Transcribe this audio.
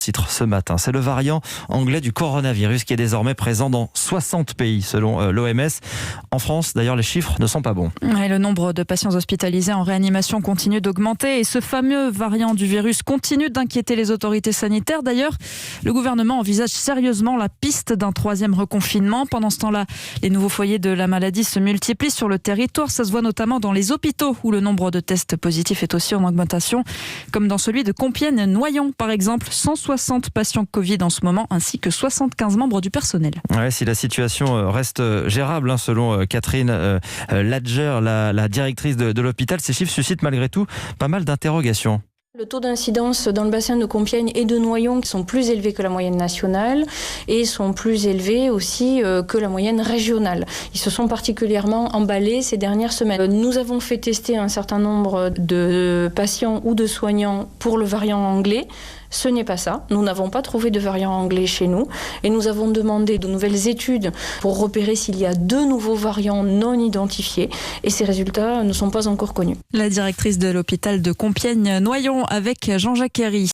Titre ce matin, c'est le variant anglais du coronavirus qui est désormais présent dans 60 pays selon l'OMS. En France, d'ailleurs, les chiffres ne sont pas bons. Et le nombre de patients hospitalisés en réanimation continue d'augmenter et ce fameux variant du virus continue d'inquiéter les autorités sanitaires. D'ailleurs, le gouvernement envisage sérieusement la piste d'un 3e reconfinement. Pendant ce temps-là, les nouveaux foyers de la maladie se multiplient sur le territoire. Ça se voit notamment dans les hôpitaux où le nombre de tests positifs est aussi en augmentation, comme dans celui de Compiègne-Noyon par exemple. 160 patients Covid en ce moment, ainsi que 75 membres du personnel. Ouais, si la situation reste gérable, selon Catherine Ladger, la directrice de l'hôpital, ces chiffres suscitent malgré tout pas mal d'interrogations. Le taux d'incidence dans le bassin de Compiègne et de Noyon sont plus élevés que la moyenne nationale et sont plus élevés aussi que la moyenne régionale. Ils se sont particulièrement emballés ces dernières semaines. Nous avons fait tester un certain nombre de patients ou de soignants pour le variant anglais. Ce n'est pas ça. Nous n'avons pas trouvé de variant anglais chez nous et nous avons demandé de nouvelles études pour repérer s'il y a de nouveaux variants non identifiés et ces résultats ne sont pas encore connus. La directrice de l'hôpital de Compiègne-Noyon avec Jean-Jacques Herry.